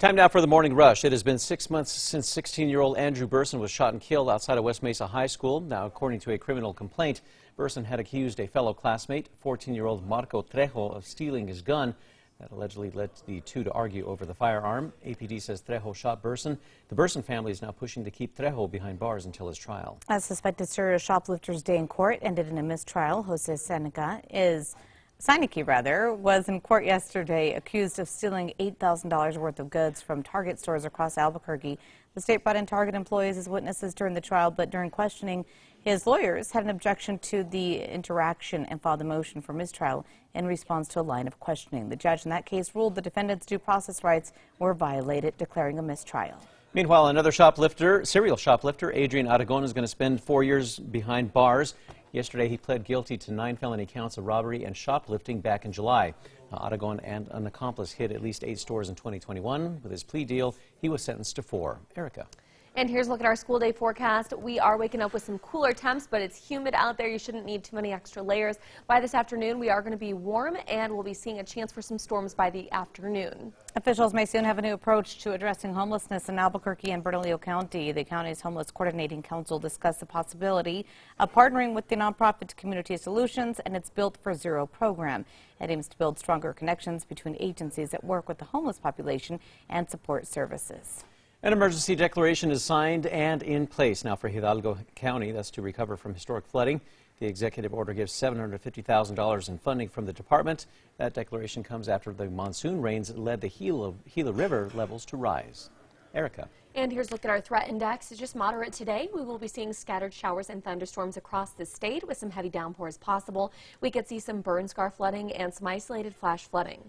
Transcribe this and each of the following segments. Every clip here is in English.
Time now for the morning rush. It has been 6 months since 16-year-old Andrew Burson was shot and killed outside of West Mesa High School. Now, according to a criminal complaint, Burson had accused a fellow classmate, 14-year-old Marco Trejo, of stealing his gun. That allegedly led the two to argue over the firearm. APD says Trejo shot Burson. The Burson family is now pushing to keep Trejo behind bars until his trial. A suspected serial shoplifter's day in court ended in a mistrial. Jose Seineke was in court yesterday accused of stealing $8,000 worth of goods from Target stores across Albuquerque. The state brought in Target employees as witnesses during the trial, but during questioning, his lawyers had an objection to the interaction and filed a motion for mistrial in response to a line of questioning. The judge in that case ruled the defendant's due process rights were violated, declaring a mistrial. Meanwhile, another serial shoplifter, Adrian Aragon, is going to spend 4 years behind bars. Yesterday, he pled guilty to 9 felony counts of robbery and shoplifting back in July. Now, Aragon and an accomplice hit at least 8 stores in 2021. With his plea deal, he was sentenced to 4. Erica. And here's a look at our school day forecast. We are waking up with some cooler temps, but it's humid out there. You shouldn't need too many extra layers. By this afternoon, we are going to be warm, and we'll be seeing a chance for some storms by the afternoon. Officials may soon have a new approach to addressing homelessness in Albuquerque and Bernalillo County. The county's Homeless Coordinating Council discussed the possibility of partnering with the nonprofit Community Solutions and its Built for Zero program. It aims to build stronger connections between agencies that work with the homeless population and support services. An emergency declaration is signed and in place now for Hidalgo County. That's to recover from historic flooding. The executive order gives $750,000 in funding from the department. That declaration comes after the monsoon rains led the Gila River levels to rise. Erica. And here's a look at our threat index. It's just moderate today. We will be seeing scattered showers and thunderstorms across the state with some heavy downpours possible. We could see some burn scar flooding and some isolated flash flooding.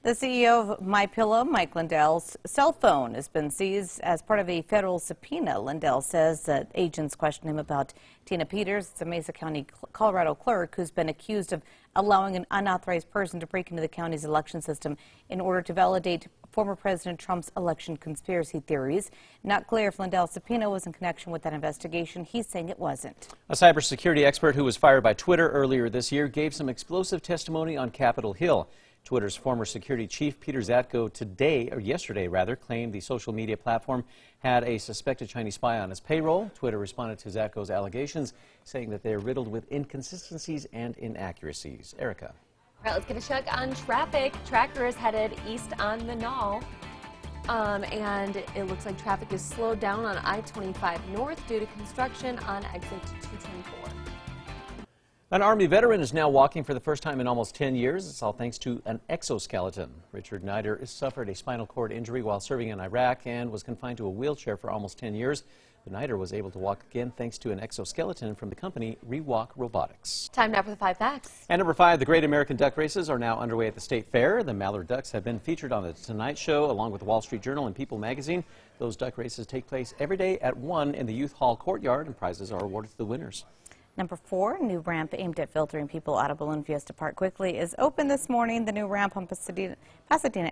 The CEO of MyPillow, Mike Lindell's cell phone has been seized as part of a federal subpoena. Lindell says that agents questioned him about Tina Peters, the Mesa County, Colorado clerk, who's been accused of allowing an unauthorized person to break into the county's election system in order to validate former President Trump's election conspiracy theories. Not clear if Lindell's subpoena was in connection with that investigation. He's saying it wasn't. A cybersecurity expert who was fired by Twitter earlier this year gave some explosive testimony on Capitol Hill. Twitter's former security chief, Peter Zatko, yesterday claimed the social media platform had a suspected Chinese spy on its payroll. Twitter responded to Zatko's allegations, saying that they are riddled with inconsistencies and inaccuracies. Erica. All right, let's get a check on traffic. Tracker is headed east on the Knoll. And it looks like traffic is slowed down on I-25 North due to construction on exit 224. An Army veteran is now walking for the first time in almost 10 years. It's all thanks to an exoskeleton. Richard Nider suffered a spinal cord injury while serving in Iraq and was confined to a wheelchair for almost 10 years. But Nider was able to walk again thanks to an exoskeleton from the company Rewalk Robotics. Time now for the 5 facts. And number 5, the Great American Duck Races are now underway at the State Fair. The Mallard Ducks have been featured on The Tonight Show along with the Wall Street Journal and People magazine. Those duck races take place every day at 1 in the Youth Hall courtyard, and prizes are awarded to the winners. Number 4, new ramp aimed at filtering people out of Balloon Fiesta Park quickly is open this morning. The new ramp on Pasadena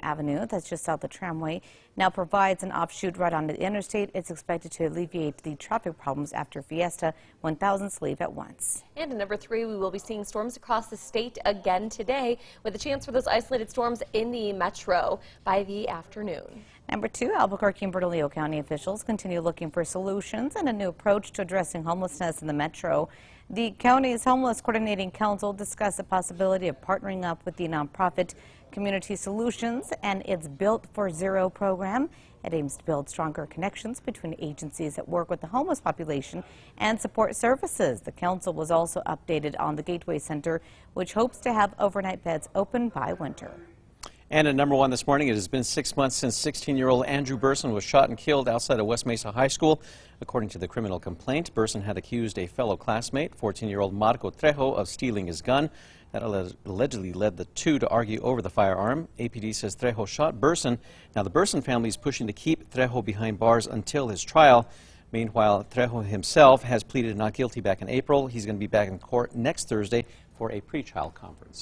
Avenue, that's just south of Tramway, now provides an offshoot right onto the interstate. It's expected to alleviate the traffic problems after Fiesta when thousands leave at once. And at number 3, we will be seeing storms across the state again today with a chance for those isolated storms in the metro by the afternoon. Number 2, Albuquerque and Bernalillo County officials continue looking for solutions and a new approach to addressing homelessness in the metro. The county's Homeless Coordinating Council discussed the possibility of partnering up with the nonprofit Community Solutions and its Built for Zero program. It aims to build stronger connections between agencies that work with the homeless population and support services. The council was also updated on the Gateway Center, which hopes to have overnight beds open by winter. And at number 1 this morning, it has been 6 months since 16-year-old Andrew Burson was shot and killed outside of West Mesa High School. According to the criminal complaint, Burson had accused a fellow classmate, 14-year-old Marco Trejo, of stealing his gun. That allegedly led the two to argue over the firearm. APD says Trejo shot Burson. Now, the Burson family is pushing to keep Trejo behind bars until his trial. Meanwhile, Trejo himself has pleaded not guilty back in April. He's going to be back in court next Thursday for a pretrial conference.